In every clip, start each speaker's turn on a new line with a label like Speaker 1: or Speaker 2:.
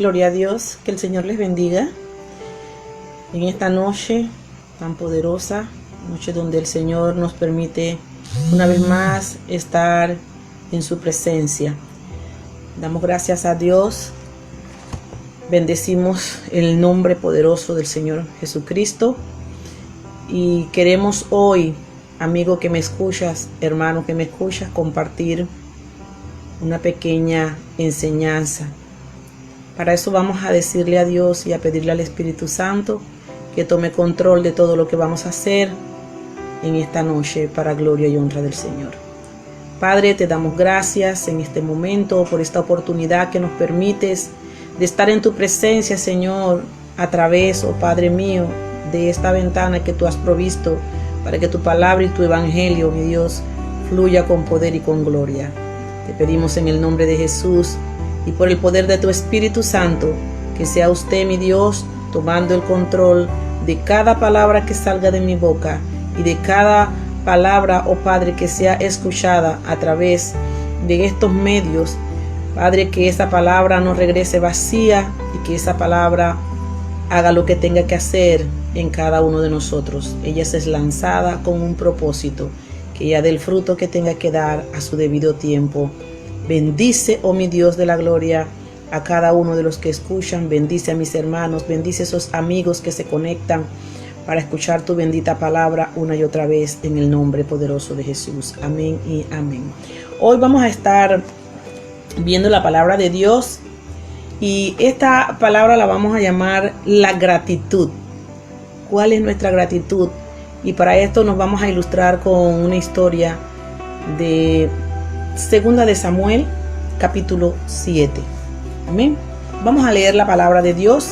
Speaker 1: Gloria a Dios, que el Señor les bendiga en esta noche tan poderosa, noche donde el Señor nos permite una vez más estar en su presencia. Damos gracias a Dios, bendecimos el nombre poderoso del Señor Jesucristo y queremos hoy, amigo que me escuchas, hermano que me escuchas, compartir una pequeña enseñanza. Para eso vamos a decirle a Dios y a pedirle al Espíritu Santo que tome control de todo lo que vamos a hacer en esta noche para gloria y honra del Señor. Padre, te damos gracias en este momento por esta oportunidad que nos permites de estar en tu presencia, Señor, a través, oh Padre mío, de esta ventana que tú has provisto para que tu palabra y tu evangelio, mi Dios, fluya con poder y con gloria. Te pedimos en el nombre de Jesús y por el poder de tu Espíritu Santo, que sea usted, mi Dios, tomando el control de cada palabra que salga de mi boca y de cada palabra, oh Padre, que sea escuchada a través de estos medios. Padre, que esa palabra no regrese vacía y que esa palabra haga lo que tenga que hacer en cada uno de nosotros. Ella es lanzada con un propósito, que ella dé el fruto que tenga que dar a su debido tiempo. Bendice, oh mi Dios de la gloria, a cada uno de los que escuchan. Bendice a mis hermanos, bendice a esos amigos que se conectan para escuchar tu bendita palabra una y otra vez en el nombre poderoso de Jesús. Amén y amén. Hoy vamos a estar viendo la palabra de Dios y esta palabra la vamos a llamar la gratitud. ¿Cuál es nuestra gratitud? Y para esto nos vamos a ilustrar con una historia de Segunda de Samuel, capítulo 7. Amén. Vamos a leer la palabra de Dios,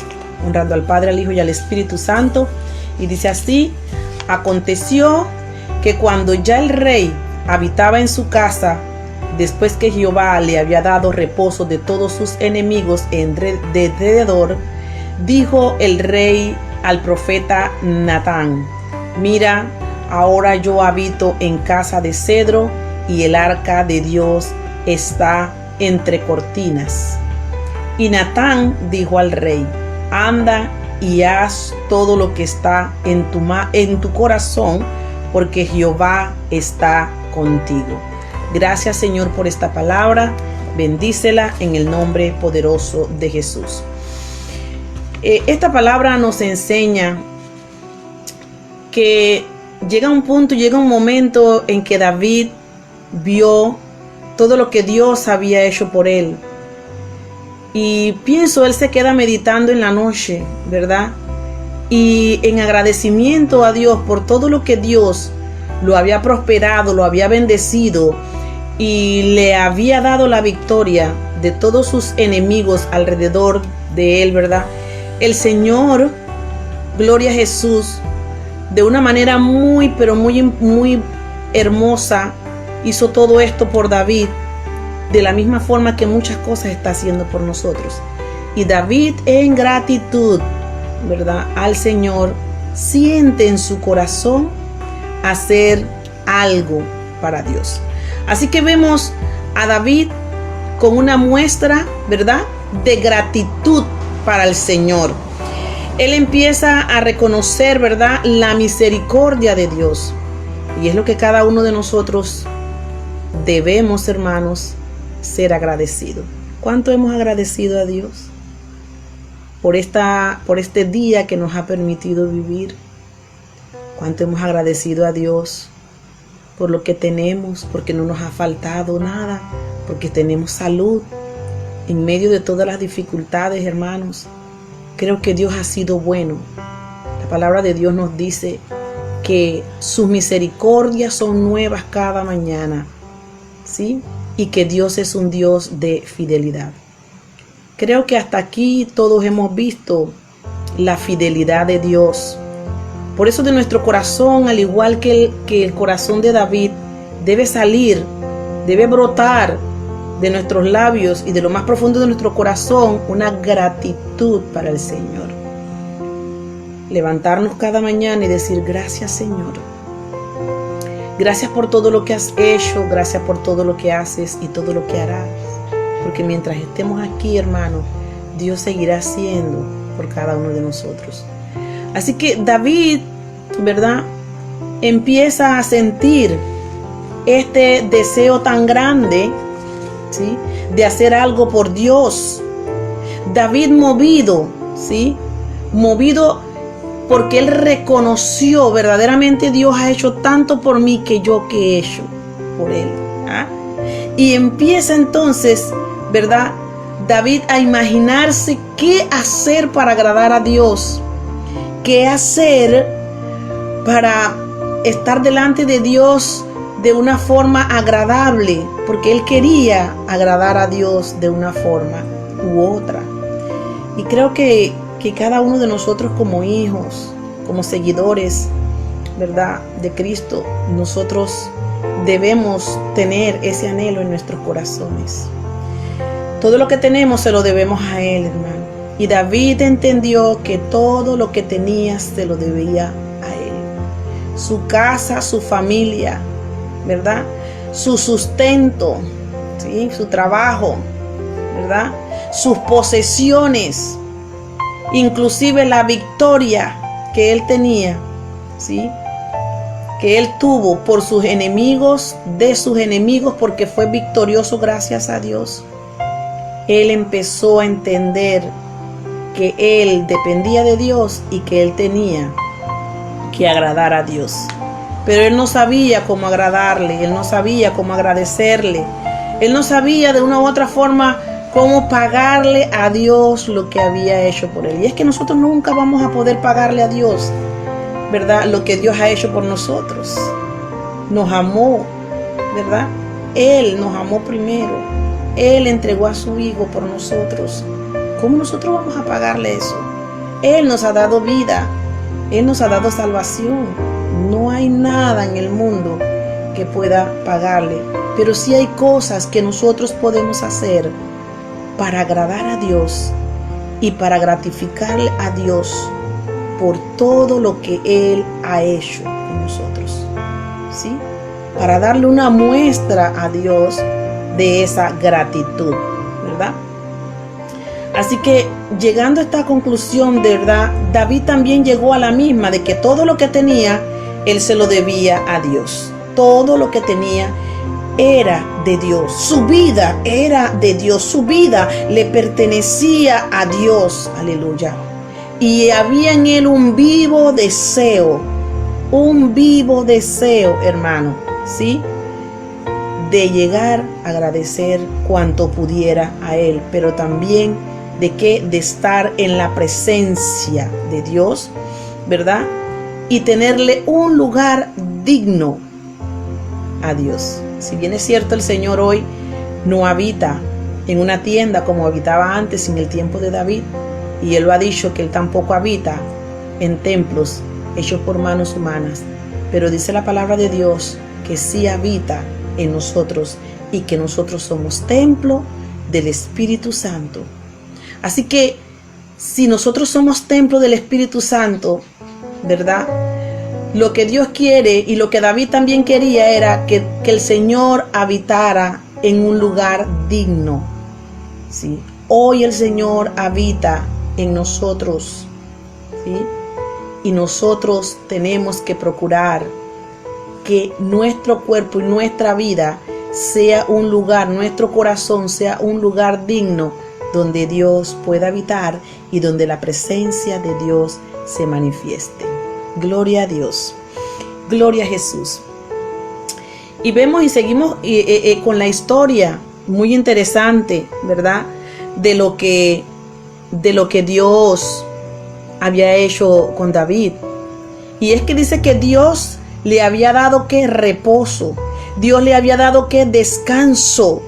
Speaker 1: honrando al Padre, al Hijo y al Espíritu Santo. Y dice así: aconteció que cuando ya el rey habitaba en su casa, después que Jehová le había dado reposo de todos sus enemigos de alrededor, dijo el rey al profeta Natán: mira, ahora yo habito en casa de cedro y el arca de Dios está entre cortinas. Y Natán dijo al rey: anda y haz todo lo que está en tu corazón, porque Jehová está contigo. Gracias, Señor, por esta palabra. Bendícela en el nombre poderoso de Jesús. Esta palabra nos enseña que llega un momento en que David vio todo lo que Dios había hecho por él. Y pienso, él se queda meditando en la noche, ¿verdad? Y en agradecimiento a Dios por todo lo que Dios lo había prosperado, lo había bendecido y le había dado la victoria de todos sus enemigos alrededor de él, ¿verdad? El Señor, gloria a Jesús, de una manera muy hermosa, hizo todo esto por David, de la misma forma que muchas cosas está haciendo por nosotros. Y David, en gratitud, ¿verdad?, al Señor, siente en su corazón hacer algo para Dios. Así que vemos a David con una muestra, ¿verdad?, de gratitud para el Señor. Él empieza a reconocer, ¿verdad?, la misericordia de Dios. Y es lo que cada uno de nosotros debemos, hermanos, ser agradecidos. ¿Cuánto hemos agradecido a Dios por este día que nos ha permitido vivir? ¿Cuánto hemos agradecido a Dios por lo que tenemos, porque no nos ha faltado nada, porque tenemos salud en medio de todas las dificultades, hermanos? Creo que Dios ha sido bueno. La palabra de Dios nos dice que sus misericordias son nuevas cada mañana, ¿sí? Y que Dios es un Dios de fidelidad. Creo que hasta aquí todos hemos visto la fidelidad de Dios. Por eso de nuestro corazón, al igual que el corazón de David, debe salir, debe brotar de nuestros labios y de lo más profundo de nuestro corazón una gratitud para el Señor. Levantarnos cada mañana y decir: gracias, Señor. Gracias por todo lo que has hecho, gracias por todo lo que haces y todo lo que harás. Porque mientras estemos aquí, hermanos, Dios seguirá haciendo por cada uno de nosotros. Así que David, ¿verdad?, empieza a sentir este deseo tan grande, ¿sí?, de hacer algo por Dios. David movido, ¿sí?, movido porque él reconoció verdaderamente Dios ha hecho tanto por mí que yo que he hecho por él. ¿Ah? Y empieza entonces, ¿verdad?, David a imaginarse qué hacer para agradar a Dios, qué hacer para estar delante de Dios de una forma agradable, porque él quería agradar a Dios de una forma u otra. Y creo que cada uno de nosotros como hijos, como seguidores, ¿verdad?, de Cristo, nosotros debemos tener ese anhelo en nuestros corazones. Todo lo que tenemos se lo debemos a Él, hermano. Y David entendió que todo lo que tenía se lo debía a Él. Su casa, su familia, ¿verdad?, su sustento, ¿sí?, su trabajo, ¿verdad?, sus posesiones, inclusive la victoria que él tenía, ¿sí?, que él tuvo por sus enemigos, de sus enemigos, porque fue victorioso gracias a Dios. Él empezó a entender que él dependía de Dios y que él tenía que agradar a Dios. Pero él no sabía cómo agradarle, él no sabía cómo agradecerle, él no sabía de una u otra forma cómo pagarle a Dios lo que había hecho por él. Y es que nosotros nunca vamos a poder pagarle a Dios, ¿verdad?, lo que Dios ha hecho por nosotros. Nos amó, ¿verdad? Él nos amó primero. Él entregó a su Hijo por nosotros. ¿Cómo nosotros vamos a pagarle eso? Él nos ha dado vida. Él nos ha dado salvación. No hay nada en el mundo que pueda pagarle. Pero sí hay cosas que nosotros podemos hacer para agradar a Dios y para gratificarle a Dios por todo lo que Él ha hecho con nosotros, ¿sí?, para darle una muestra a Dios de esa gratitud, ¿verdad? Así que llegando a esta conclusión, de verdad, David también llegó a la misma, de que todo lo que tenía, él se lo debía a Dios. Todo lo que tenía era de Dios, su vida era de Dios, su vida le pertenecía a Dios, aleluya. Y había en él un vivo deseo, hermano, ¿sí?, de llegar a agradecer cuanto pudiera a él, pero también de estar en la presencia de Dios, ¿verdad?, y tenerle un lugar digno a Dios. Si bien es cierto, el Señor hoy no habita en una tienda como habitaba antes en el tiempo de David, y Él lo ha dicho que Él tampoco habita en templos hechos por manos humanas, pero dice la palabra de Dios que sí habita en nosotros y que nosotros somos templo del Espíritu Santo. Así que si nosotros somos templo del Espíritu Santo, ¿verdad?, lo que Dios quiere y lo que David también quería era que el Señor habitara en un lugar digno, ¿sí? Hoy el Señor habita en nosotros, ¿sí?, y nosotros tenemos que procurar que nuestro cuerpo y nuestra vida sea un lugar, nuestro corazón sea un lugar digno donde Dios pueda habitar y donde la presencia de Dios se manifieste. Gloria a Dios, gloria a Jesús. Y vemos y seguimos con la historia muy interesante, ¿verdad?, de lo que Dios había hecho con David. Y es que dice que Dios le había dado que reposo, Dios le había dado que descanso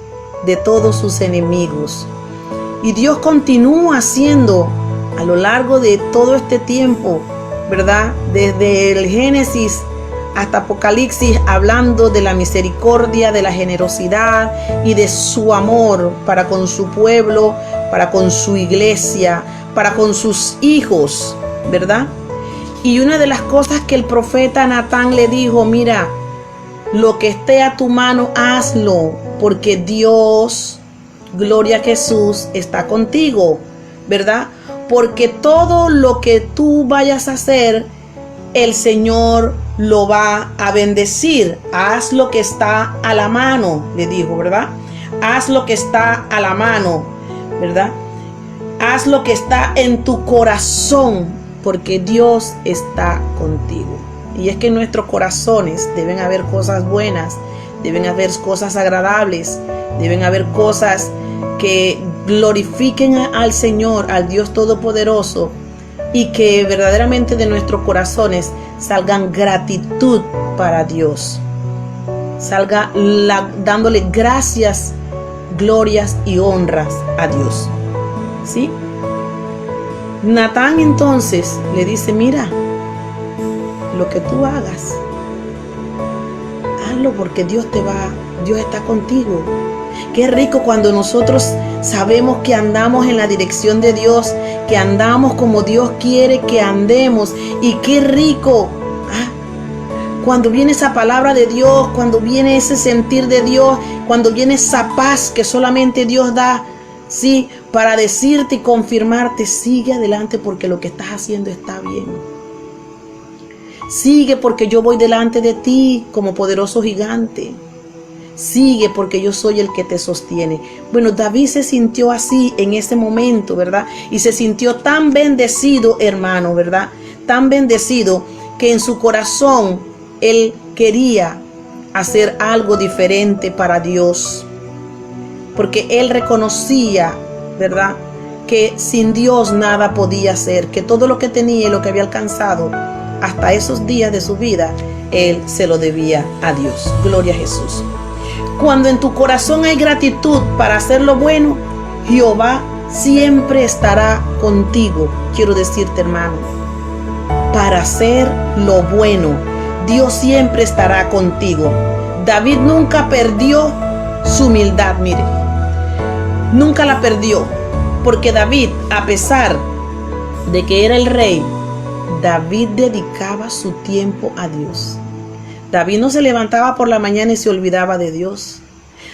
Speaker 1: de todos sus enemigos. Y Dios continúa haciendo a lo largo de todo este tiempo, ¿verdad?, desde el Génesis hasta Apocalipsis, hablando de la misericordia, de la generosidad y de su amor para con su pueblo, para con su iglesia, para con sus hijos, ¿verdad? Y una de las cosas que el profeta Natán le dijo: mira, lo que esté a tu mano, hazlo, porque Dios, gloria a Jesús, está contigo. ¿verdad? Porque todo lo que tú vayas a hacer, el Señor lo va a bendecir. Haz lo que está a la mano, le dijo, ¿verdad? Haz lo que está a la mano, ¿verdad? Haz lo que está en tu corazón, porque Dios está contigo. Y es que en nuestros corazones deben haber cosas buenas, deben haber cosas agradables, deben haber cosas que glorifiquen al Señor, al Dios Todopoderoso, y que verdaderamente de nuestros corazones salgan gratitud para Dios. Salga dándole gracias, glorias y honras a Dios. ¿Sí? Natán entonces le dice, mira, lo que tú hagas, hazlo porque Dios está contigo. Qué rico cuando nosotros sabemos que andamos en la dirección de Dios, que andamos como Dios quiere que andemos. Y qué rico cuando viene esa palabra de Dios, cuando viene ese sentir de Dios, cuando viene esa paz que solamente Dios da, sí, para decirte y confirmarte, sigue adelante porque lo que estás haciendo está bien. Sigue porque yo voy delante de ti como poderoso gigante. Sigue porque yo soy el que te sostiene. Bueno, David se sintió así en ese momento, ¿verdad? Y se sintió tan bendecido, hermano, ¿verdad? Tan bendecido que en su corazón él quería hacer algo diferente para Dios. Porque él reconocía, ¿verdad?, que sin Dios nada podía hacer, que todo lo que tenía y lo que había alcanzado hasta esos días de su vida, él se lo debía a Dios. Gloria a Jesús. Cuando en tu corazón hay gratitud para hacer lo bueno, Jehová siempre estará contigo. Quiero decirte, hermano, para hacer lo bueno, Dios siempre estará contigo. David nunca perdió su humildad, mire. Nunca la perdió, porque David, a pesar de que era el rey, David dedicaba su tiempo a Dios. David no se levantaba por la mañana y se olvidaba de Dios.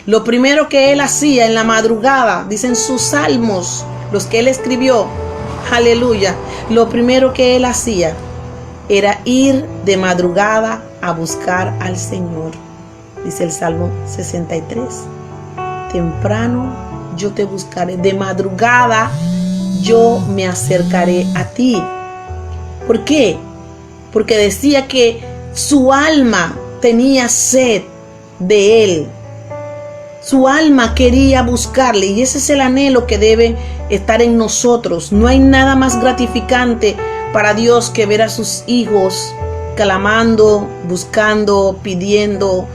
Speaker 1: Lo primero que él hacía en la madrugada, dicen sus salmos, los que él escribió, aleluya, lo primero que él hacía era ir de madrugada a buscar al Señor. Dice el Salmo 63, temprano yo te buscaré, de madrugada yo me acercaré a ti. ¿Por qué? Porque decía que su alma tenía sed de él. Su alma quería buscarle, y ese es el anhelo que debe estar en nosotros. No hay nada más gratificante para Dios que ver a sus hijos clamando, buscando, pidiendo,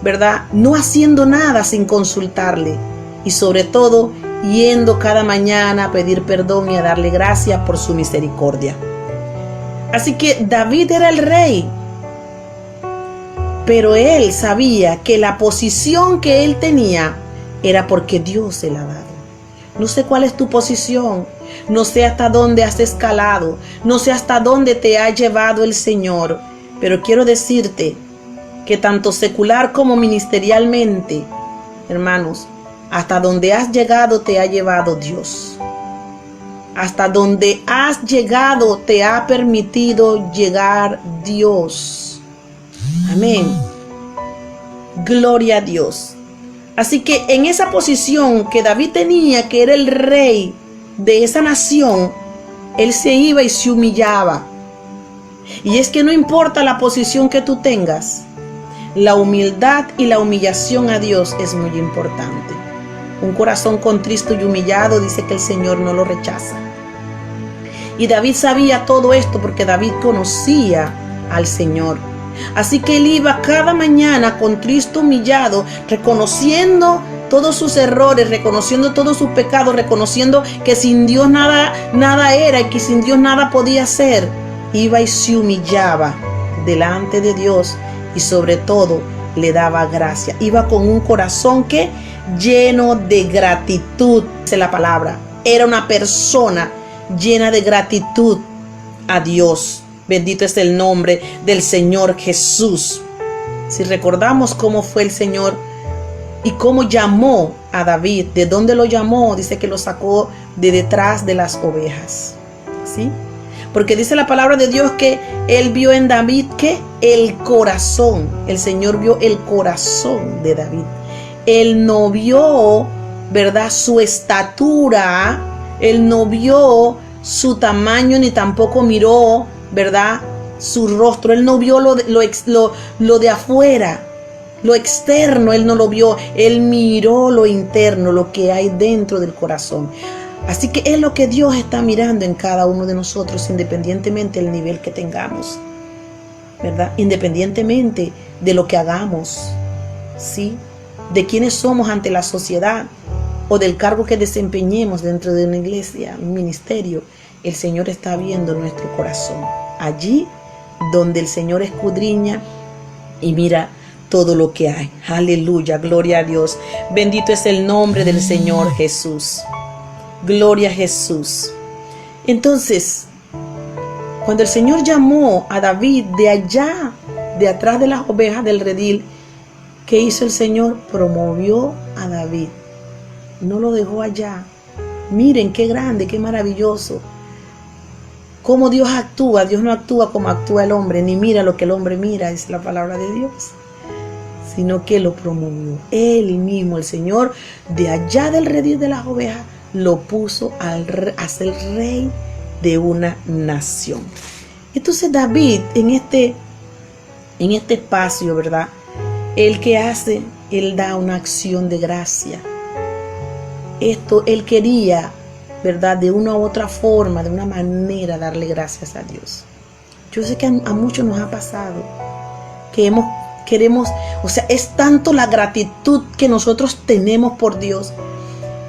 Speaker 1: ¿verdad? No haciendo nada sin consultarle, y sobre todo yendo cada mañana a pedir perdón y a darle gracias por su misericordia. Así que David era el rey, pero él sabía que la posición que él tenía era porque Dios se la ha dado. No sé cuál es tu posición, no sé hasta dónde has escalado, no sé hasta dónde te ha llevado el Señor, pero quiero decirte que tanto secular como ministerialmente, hermanos, hasta donde has llegado te ha llevado Dios. Hasta donde has llegado te ha permitido llegar Dios. Amén. Gloria a Dios. Así que en esa posición que David tenía, que era el rey de esa nación, él se iba y se humillaba. Y es que no importa la posición que tú tengas, la humildad y la humillación a Dios es muy importante. Un corazón contrito y humillado, dice que el Señor no lo rechaza. Y David sabía todo esto porque David conocía al Señor. Así que él iba cada mañana contrito, humillado, reconociendo todos sus errores, reconociendo todos sus pecados, reconociendo que sin Dios nada era y que sin Dios nada podía ser. Iba y se humillaba delante de Dios y sobre todo le daba gracia. Iba con un corazón que lleno de gratitud, dice la palabra. Era una persona llena de gratitud a Dios. Bendito es el nombre del Señor Jesús. Si recordamos cómo fue el Señor y cómo llamó a David. ¿De dónde lo llamó? Dice que lo sacó de detrás de las ovejas, ¿sí? Porque dice la palabra de Dios que él vio en David que el corazón, el Señor vio el corazón de David. Él no vio, ¿verdad?, su estatura, él no vio su tamaño, ni tampoco miró, ¿verdad?, su rostro. Él no vio lo de afuera, lo externo, él no lo vio. Él miró lo interno, lo que hay dentro del corazón. Así que es lo que Dios está mirando en cada uno de nosotros, independientemente del nivel que tengamos, ¿verdad? Independientemente de lo que hagamos, ¿sí? De quiénes somos ante la sociedad o del cargo que desempeñemos dentro de una iglesia, un ministerio. El Señor está viendo nuestro corazón. Allí donde el Señor escudriña y mira todo lo que hay. Aleluya, gloria a Dios. Bendito es el nombre del Señor Jesús. Gloria a Jesús. Entonces, cuando el Señor llamó a David de allá, de atrás de las ovejas del redil, ¿qué hizo el Señor? Promovió a David. No lo dejó allá. Miren qué grande, qué maravilloso. Cómo Dios actúa. Dios no actúa como actúa el hombre, ni mira lo que el hombre mira, es la palabra de Dios, sino que lo promovió. Él mismo, el Señor, de allá del redil de las ovejas, lo puso a ser rey de una nación. Entonces David, en este espacio, ¿verdad?, ¿él qué hace? Él da una acción de gracia. Esto él quería, ¿verdad?, de una u otra forma, de una manera, darle gracias a Dios. Yo sé que a muchos nos ha pasado que queremos, o sea, es tanto la gratitud que nosotros tenemos por Dios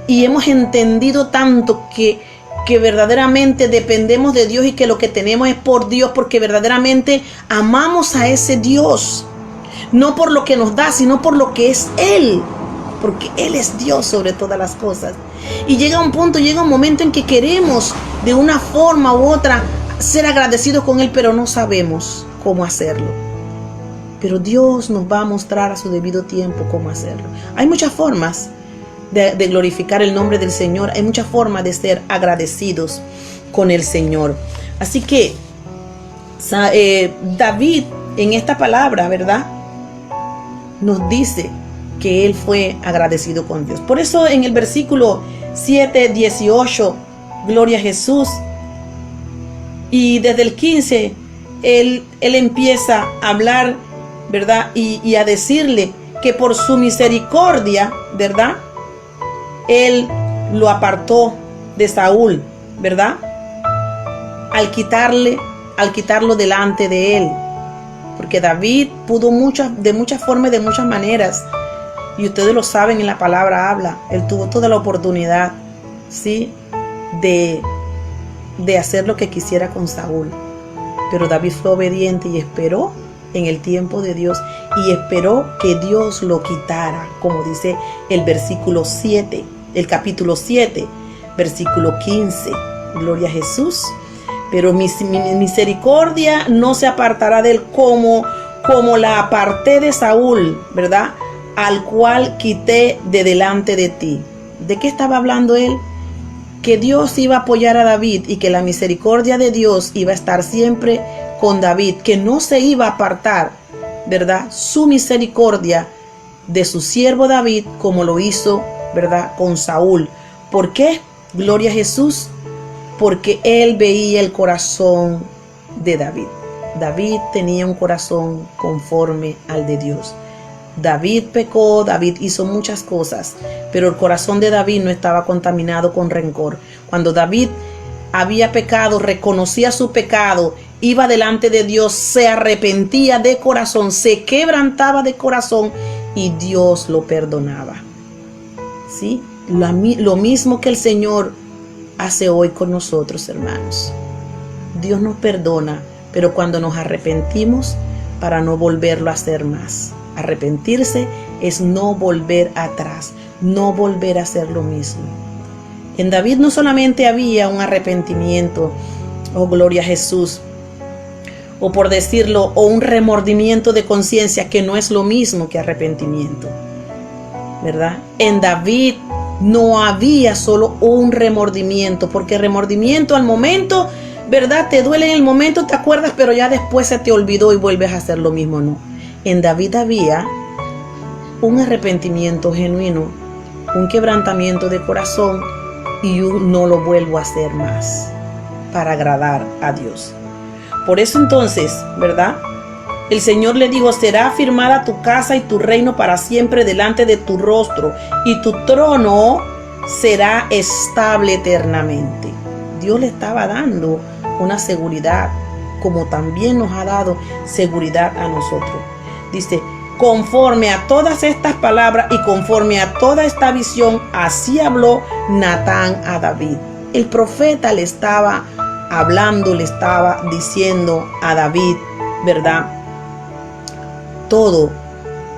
Speaker 1: y hemos entendido tanto que verdaderamente dependemos de Dios y que lo que tenemos es por Dios, porque verdaderamente amamos a ese Dios, no por lo que nos da, sino por lo que es Él, porque Él es Dios sobre todas las cosas. Y llega un momento en que queremos de una forma u otra ser agradecidos con Él, pero no sabemos cómo hacerlo. Pero Dios nos va a mostrar a su debido tiempo cómo hacerlo. Hay muchas formas de glorificar el nombre del Señor. Hay muchas formas de ser agradecidos con el Señor. Así que David en esta palabra, ¿verdad?, nos dice que él fue agradecido con Dios. Por eso en el versículo 7, 18, gloria a Jesús, y desde el 15, él empieza a hablar, ¿verdad?, y a decirle que por su misericordia, ¿verdad?, él lo apartó de Saúl, ¿verdad?, al quitarlo delante de él. Porque David pudo de muchas formas, de muchas maneras, y ustedes lo saben, en la palabra habla, él tuvo toda la oportunidad, ¿sí?, de hacer lo que quisiera con Saúl. Pero David fue obediente y esperó en el tiempo de Dios, y esperó que Dios lo quitara, como dice el versículo 7, el capítulo 7, versículo 15. Gloria a Jesús. Pero mi misericordia no se apartará de él como la aparté de Saúl, ¿verdad?, al cual quité de delante de ti. ¿De qué estaba hablando él? Que Dios iba a apoyar a David y que la misericordia de Dios iba a estar siempre con David, que no se iba a apartar, ¿verdad?, su misericordia de su siervo David, como lo hizo, ¿verdad?, con Saúl. ¿Por qué? Gloria a Jesús. Porque él veía el corazón de David. David tenía un corazón conforme al de Dios. David pecó, David hizo muchas cosas, pero el corazón de David no estaba contaminado con rencor. Cuando David había pecado, reconocía su pecado, iba delante de Dios, se arrepentía de corazón, se quebrantaba de corazón y Dios lo perdonaba. ¿Sí? Lo mismo que el Señor hace hoy con nosotros, hermanos. Dios nos perdona, pero cuando nos arrepentimos, para no volverlo a hacer más. Arrepentirse es no volver atrás, no volver a hacer lo mismo. En David no solamente había un arrepentimiento, oh gloria a Jesús, o por decirlo, o un remordimiento de conciencia, que no es lo mismo que arrepentimiento. ¿verdad? En David no había solo un remordimiento, porque remordimiento al momento, ¿verdad? Te duele en el momento, te acuerdas, pero ya después se te olvidó y vuelves a hacer lo mismo, no. En David había un arrepentimiento genuino, un quebrantamiento de corazón y un no lo vuelvo a hacer más para agradar a Dios. Por eso entonces, ¿verdad? El Señor le dijo: será afirmada tu casa y tu reino para siempre delante de tu rostro, y tu trono será estable eternamente. Dios le estaba dando una seguridad, como también nos ha dado seguridad a nosotros. Dice: conforme a todas estas palabras y conforme a toda esta visión, así habló Natán a David. El profeta le estaba hablando, le estaba diciendo a David, ¿verdad?, todo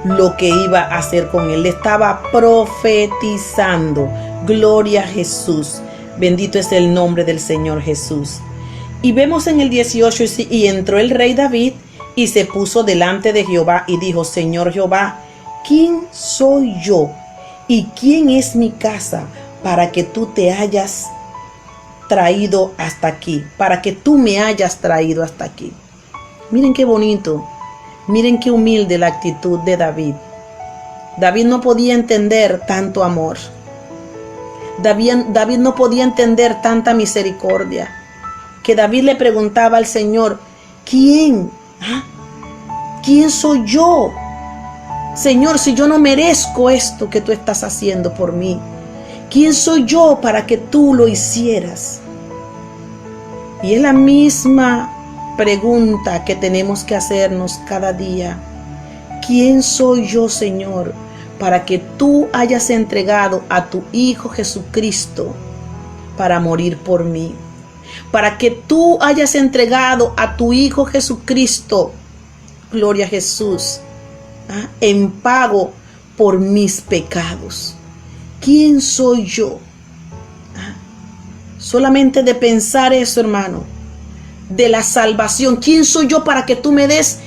Speaker 1: lo que iba a hacer con él. Le estaba profetizando. Gloria a Jesús. Bendito es el nombre del Señor Jesús. Y vemos en el 18: y entró el rey David y se puso delante de Jehová y dijo: Señor Jehová, ¿quién soy yo y quién es mi casa para que tú te hayas traído hasta aquí? Para que tú me hayas traído hasta aquí. Miren qué bonito. Miren qué humilde la actitud de David. David no podía entender tanto amor. David no podía entender tanta misericordia. Que David le preguntaba al Señor: ¿quién? ¿Quién soy yo? Señor, si yo no merezco esto que tú estás haciendo por mí. ¿Quién soy yo para que tú lo hicieras? Y es la misma pregunta que tenemos que hacernos cada día. ¿Quién soy yo, Señor, para que tú hayas entregado a tu Hijo Jesucristo para morir por mí? Para que tú hayas entregado a tu Hijo Jesucristo, gloria a Jesús, en pago por mis pecados. ¿Quién soy yo? Solamente de pensar eso, hermano, de la salvación. ¿Quién soy yo para que tú me des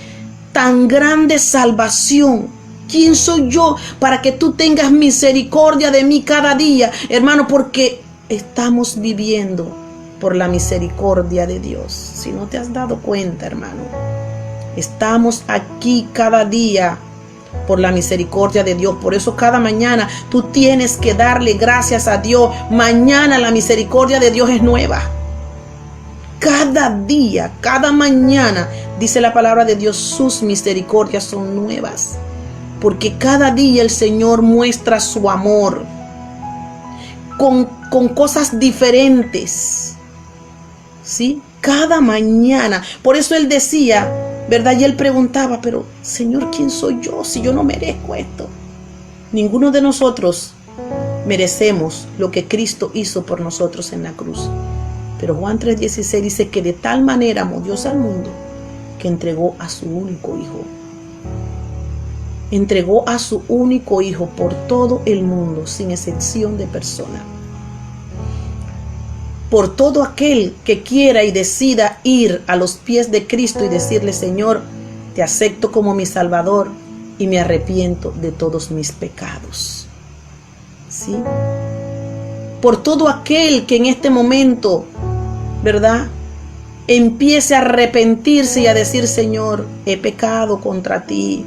Speaker 1: tan grande salvación? ¿Quién soy yo para que tú tengas misericordia de mí cada día, hermano? Porque estamos viviendo por la misericordia de Dios. Si no te has dado cuenta, hermano, estamos aquí cada día por la misericordia de Dios. Por eso cada mañana tú tienes que darle gracias a Dios. Mañana la misericordia de Dios es nueva. Cada día, cada mañana, dice la palabra de Dios, sus misericordias son nuevas. Porque cada día el Señor muestra su amor con cosas diferentes. ¿Sí? Cada mañana. Por eso Él decía, ¿verdad? Y Él preguntaba: pero Señor, ¿quién soy yo si yo no merezco esto? Ninguno de nosotros merecemos lo que Cristo hizo por nosotros en la cruz. Pero Juan 3:16 dice que de tal manera amó Dios al mundo que entregó a su único Hijo. Entregó a su único Hijo por todo el mundo, sin excepción de persona. Por todo aquel que quiera y decida ir a los pies de Cristo y decirle: Señor, te acepto como mi Salvador y me arrepiento de todos mis pecados. ¿Sí? Por todo aquel que en este momento, ¿verdad?, empiece a arrepentirse y a decir: Señor, he pecado contra ti,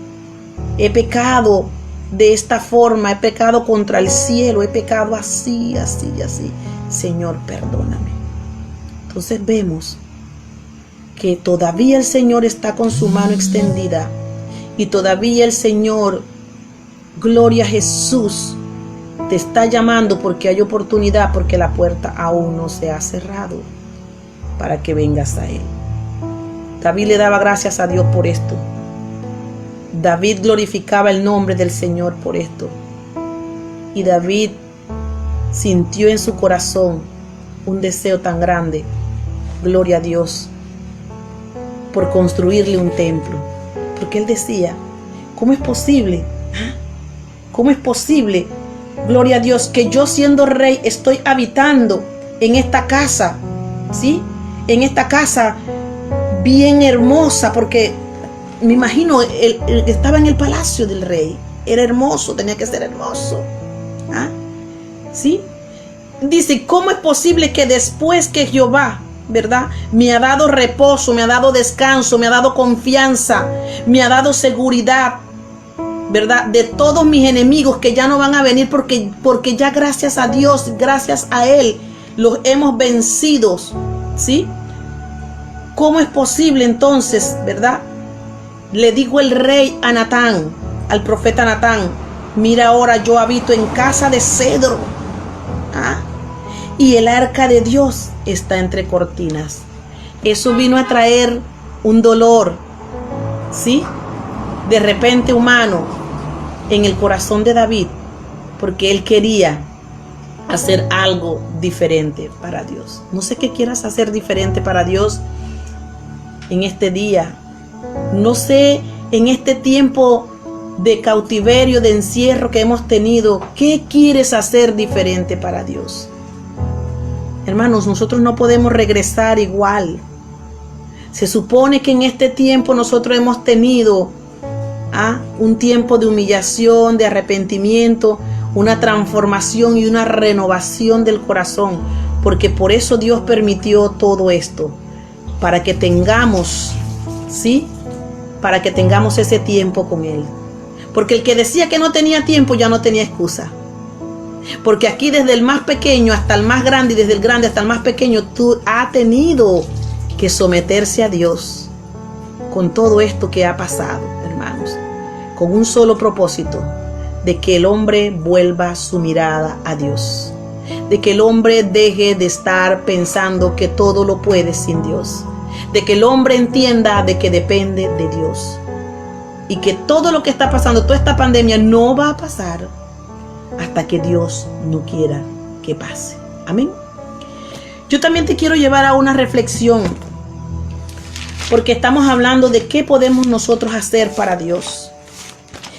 Speaker 1: he pecado de esta forma, he pecado contra el cielo, he pecado así, así, así. Señor, perdóname. Entonces vemos que todavía el Señor está con su mano extendida y todavía el Señor, gloria a Jesús, te está llamando porque hay oportunidad, porque la puerta aún no se ha cerrado para que vengas a Él. David le daba gracias a Dios por esto. David glorificaba el nombre del Señor por esto. Y David sintió en su corazón un deseo tan grande, gloria a Dios, por construirle un templo. Porque él decía: ¿cómo es posible? ¿Cómo es posible, gloria a Dios, que yo siendo rey estoy habitando en esta casa? ¿Sí? En esta casa bien hermosa, porque me imagino él estaba en el palacio del rey. Era hermoso, tenía que ser hermoso. ¿Ah? ¿Sí? Dice, ¿cómo es posible que después que Jehová, ¿verdad?, me ha dado reposo, me ha dado descanso, me ha dado confianza, me ha dado seguridad, ¿verdad?, de todos mis enemigos que ya no van a venir porque ya gracias a Dios, gracias a Él, los hemos vencido, ¿sí? ¿Cómo es posible entonces, verdad? Le dijo el rey a Natán, al profeta Natán, mira, ahora yo habito en casa de cedro, ¿ah?, y el arca de Dios está entre cortinas. Eso vino a traer un dolor, ¿sí?, de repente humano en el corazón de David, porque él quería hacer algo diferente para Dios. No sé qué quieras hacer diferente para Dios en este día. No sé, en este tiempo de cautiverio, de encierro que hemos tenido, ¿qué quieres hacer diferente para Dios? Hermanos, nosotros no podemos regresar igual. Se supone que en este tiempo nosotros hemos tenido un tiempo de humillación, de arrepentimiento, una transformación y una renovación del corazón, porque por eso Dios permitió todo esto, para que tengamos, ¿sí?, para que tengamos ese tiempo con Él. Porque el que decía que no tenía tiempo ya no tenía excusa. Porque aquí desde el más pequeño hasta el más grande y desde el grande hasta el más pequeño, tú has tenido que someterse a Dios con todo esto que ha pasado, hermanos, con un solo propósito, de que el hombre vuelva su mirada a Dios, de que el hombre deje de estar pensando que todo lo puede sin Dios, de que el hombre entienda de que depende de Dios y que todo lo que está pasando, toda esta pandemia no va a pasar hasta que Dios no quiera que pase. Amén. Yo también te quiero llevar a una reflexión, porque estamos hablando de qué podemos nosotros hacer para Dios.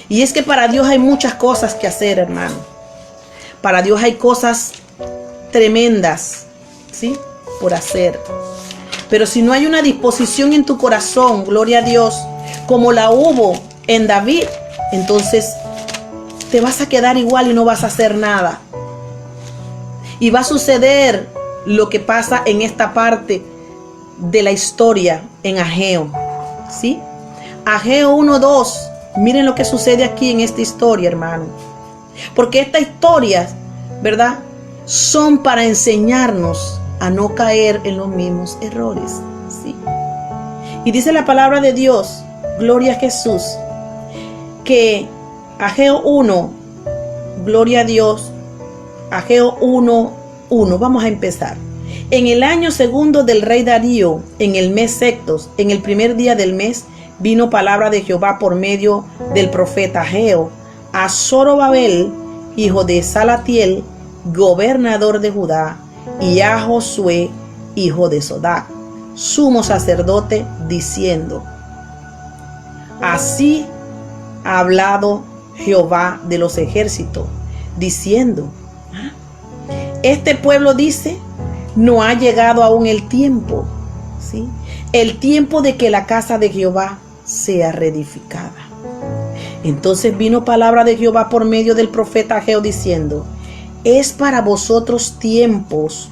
Speaker 1: Y es que para Dios hay muchas cosas que hacer, hermano. Para Dios hay cosas tremendas, ¿sí?, por hacer. Pero si no hay una disposición en tu corazón, gloria a Dios, como la hubo en David, entonces te vas a quedar igual y no vas a hacer nada. Y va a suceder lo que pasa en esta parte de la historia en Ageo, ¿sí? Ageo 1:2. Miren lo que sucede aquí en esta historia, hermano. Porque estas historias, ¿verdad?, son para enseñarnos a no caer en los mismos errores, ¿sí? Y dice la palabra de Dios, gloria a Jesús, que Ageo 1, gloria a Dios, Ageo 1:1, vamos a empezar. En el año segundo del rey Darío, en el mes sexto, en el primer día del mes, vino palabra de Jehová por medio del profeta Ageo a Zorobabel, hijo de Salatiel, gobernador de Judá, y a Josué, hijo de Sodac, sumo sacerdote, diciendo: así ha hablado Jehová de los ejércitos, diciendo: este pueblo dice, no ha llegado aún el tiempo, ¿sí?, el tiempo de que la casa de Jehová sea reedificada. Entonces vino palabra de Jehová por medio del profeta Ageo diciendo: es para vosotros tiempos,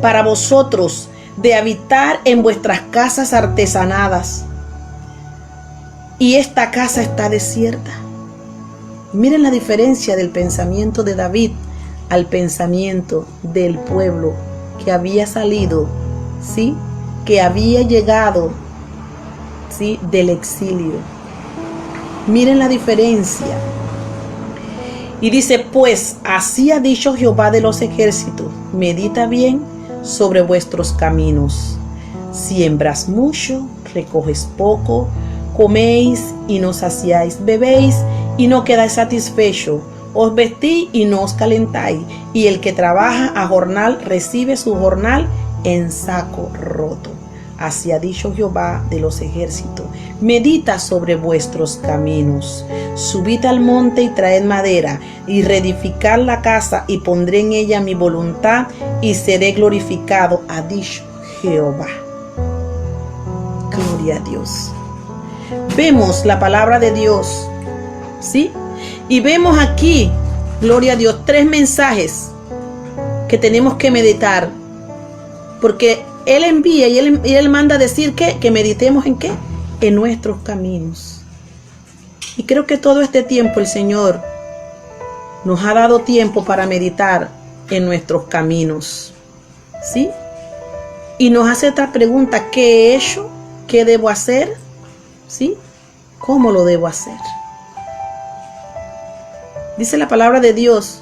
Speaker 1: para vosotros de habitar en vuestras casas artesanadas, y esta casa está desierta. Miren la diferencia del pensamiento de David al pensamiento del pueblo que había salido, ¿sí?, que había llegado, ¿sí?, del exilio. Miren la diferencia. Y dice: pues así ha dicho Jehová de los ejércitos, medita bien sobre vuestros caminos. Siembras mucho, recoges poco, coméis y no saciáis, bebéis y no quedáis satisfecho, os vestís y no os calentáis, y el que trabaja a jornal recibe su jornal en saco roto. Así ha dicho Jehová de los ejércitos: medita sobre vuestros caminos. Subid al monte y traed madera, y reedificad la casa, y pondré en ella mi voluntad, y seré glorificado, ha dicho Jehová. Gloria a Dios. Vemos la palabra de Dios, ¿sí?, Y vemos aquí, gloria a Dios, 3 mensajes que tenemos que meditar. Porque Él envía y Él manda a decir que meditemos ¿en qué? En nuestros caminos. Y creo que todo este tiempo el Señor nos ha dado tiempo para meditar en nuestros caminos. ¿Sí? Y nos hace esta pregunta: ¿qué he hecho? ¿Qué debo hacer? ¿Sí? ¿Cómo lo debo hacer? Dice la palabra de Dios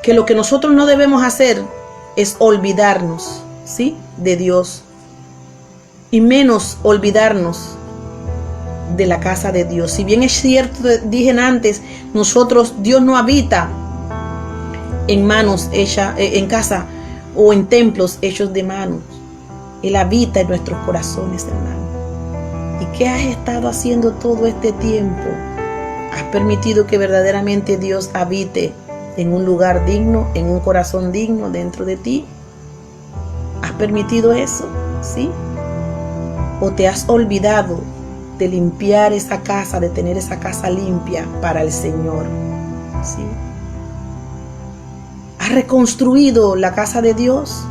Speaker 1: que lo que nosotros no debemos hacer es olvidarnos, ¿sí?, de Dios, y menos olvidarnos de la casa de Dios. Si bien es cierto, dije antes, Dios no habita en manos hechas, en casa o en templos hechos de manos. Él habita en nuestros corazones, hermano. ¿Y qué has estado haciendo todo este tiempo? ¿Has permitido que verdaderamente Dios habite en un lugar digno, en un corazón digno dentro de ti? ¿Has permitido eso? ¿Sí? ¿O te has olvidado de limpiar esa casa, de tener esa casa limpia para el Señor? ¿Sí? ¿Has reconstruido la casa de Dios?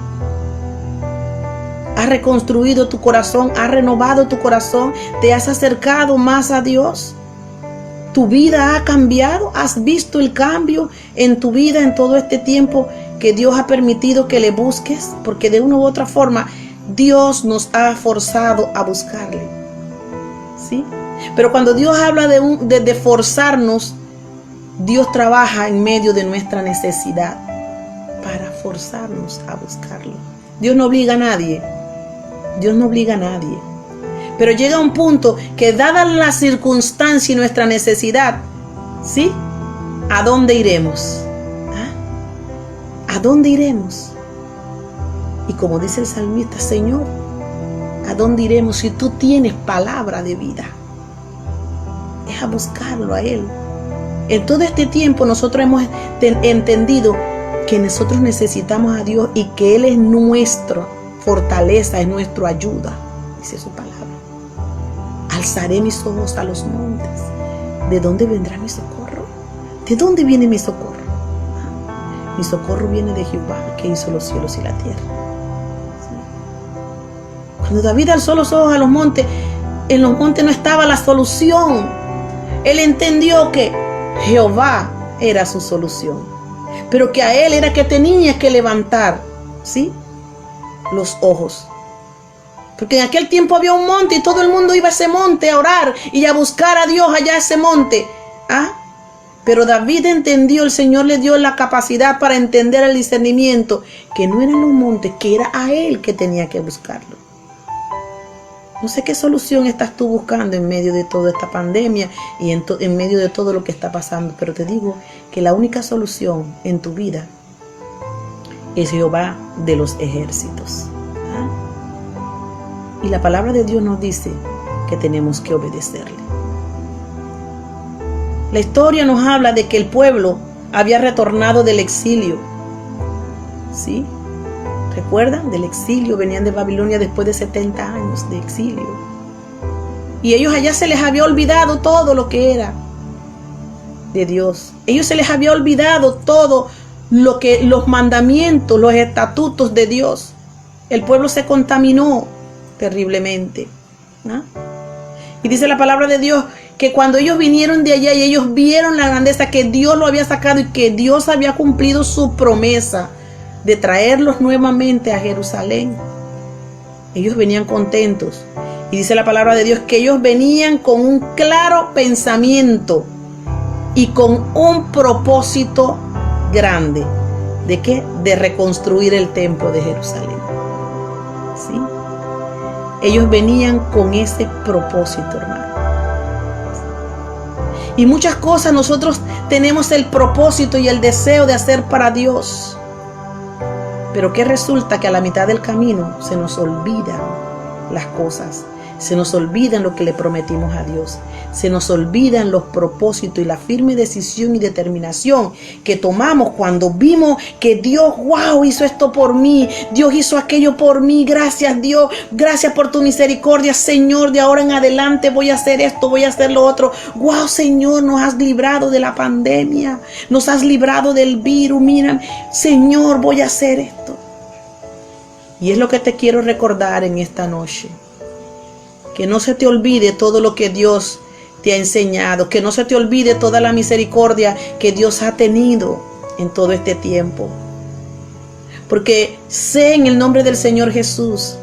Speaker 1: ¿Has reconstruido tu corazón? ¿Has renovado tu corazón? ¿Te has acercado más a Dios? ¿Tu vida ha cambiado? ¿Has visto el cambio en tu vida en todo este tiempo que Dios ha permitido que le busques? Porque de una u otra forma Dios nos ha forzado a buscarle, ¿sí? Pero cuando Dios habla de forzarnos, Dios trabaja en medio de nuestra necesidad para forzarnos a buscarlo. Dios no obliga a nadie. Dios no obliga a nadie. Pero llega un punto que, dada la circunstancia y nuestra necesidad, ¿sí?, ¿a dónde iremos? ¿Ah? ¿A dónde iremos? Y como dice el salmista: Señor, ¿a dónde iremos si tú tienes palabra de vida? Es a buscarlo a Él. En todo este tiempo nosotros hemos entendido que nosotros necesitamos a Dios y que Él es nuestra fortaleza, es nuestra ayuda. Dice su palabra. Alzaré mis ojos a los montes. ¿De dónde vendrá mi socorro? ¿De dónde viene mi socorro? Mi socorro viene de Jehová, que hizo los cielos y la tierra. ¿Sí? Cuando David alzó los ojos a los montes, en los montes no estaba la solución. Él entendió que Jehová era su solución, pero que a él era que tenía que levantar, ¿sí?, los ojos. Porque en aquel tiempo había un monte y todo el mundo iba a ese monte a orar y a buscar a Dios allá a ese monte. ¿Ah? Pero David entendió, el Señor le dio la capacidad para entender el discernimiento, que no eran los montes, que era a Él que tenía que buscarlo. No sé qué solución estás tú buscando en medio de toda esta pandemia y en medio de todo lo que está pasando, pero te digo que la única solución en tu vida es Jehová de los ejércitos. Y la palabra de Dios nos dice que tenemos que obedecerle. La historia nos habla de que el pueblo había retornado del exilio. ¿Sí? ¿Recuerdan? Del exilio, venían de Babilonia después de 70 años de exilio. Y ellos allá se les había olvidado todo lo que era de Dios. Ellos se les había olvidado todo lo que, los mandamientos, los estatutos de Dios. El pueblo se contaminó terriblemente. ¿Ah? Y dice la palabra de Dios que cuando ellos vinieron de allá y ellos vieron la grandeza que Dios lo había sacado y que Dios había cumplido su promesa de traerlos nuevamente a Jerusalén, ellos venían contentos. Y dice la palabra de Dios que ellos venían con un claro pensamiento y con un propósito grande. ¿De qué? De reconstruir el templo de Jerusalén. ¿Sí? Ellos venían con ese propósito, hermano. Y muchas cosas nosotros tenemos el propósito y el deseo de hacer para Dios. Pero ¿qué resulta? Que a la mitad del camino se nos olvidan las cosas. Se nos olvidan lo que le prometimos a Dios. Se nos olvidan los propósitos y la firme decisión y determinación que tomamos cuando vimos que Dios, wow, hizo esto por mí. Dios hizo aquello por mí. Gracias, Dios. Gracias por tu misericordia, Señor. De ahora en adelante voy a hacer esto, voy a hacer lo otro. Wow, Señor, nos has librado de la pandemia. Nos has librado del virus. Mira, Señor, voy a hacer esto. Y es lo que te quiero recordar en esta noche. Que no se te olvide todo lo que Dios te ha enseñado. Que no se te olvide toda la misericordia que Dios ha tenido en todo este tiempo. Porque sé en el nombre del Señor Jesús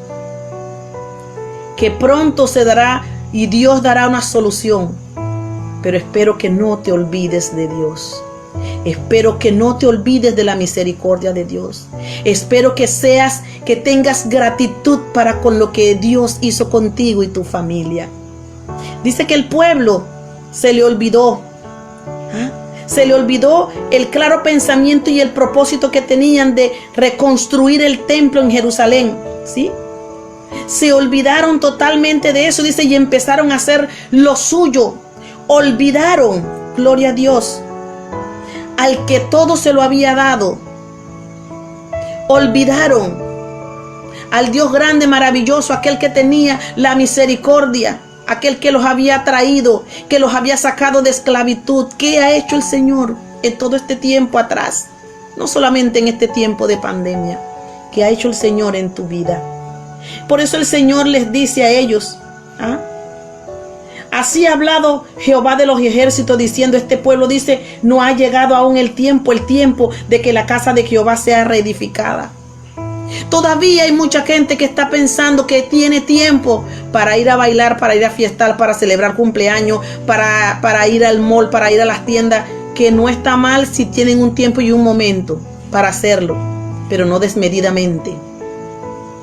Speaker 1: que pronto se dará y Dios dará una solución. Pero espero que no te olvides de Dios. Espero que no te olvides de la misericordia de Dios. Espero que tengas gratitud para con lo que Dios hizo contigo y tu familia. Dice que el pueblo se le olvidó. Se le olvidó el claro pensamiento y el propósito que tenían de reconstruir el templo en Jerusalén. ¿Sí? Se olvidaron totalmente de eso, dice, y empezaron a hacer lo suyo. Olvidaron, gloria a Dios, al que todo se lo había dado. Olvidaron al Dios grande, maravilloso, aquel que tenía la misericordia, aquel que los había traído, que los había sacado de esclavitud. ¿Qué ha hecho el Señor en todo este tiempo atrás? No solamente en este tiempo de pandemia. ¿Qué ha hecho el Señor en tu vida? Por eso el Señor les dice a ellos, así ha hablado Jehová de los ejércitos diciendo, este pueblo dice, no ha llegado aún el tiempo de que la casa de Jehová sea reedificada. Todavía hay mucha gente que está pensando que tiene tiempo para ir a bailar, para ir a fiestar, para celebrar cumpleaños, para ir al mall, para ir a las tiendas, que no está mal si tienen un tiempo y un momento para hacerlo, pero no desmedidamente,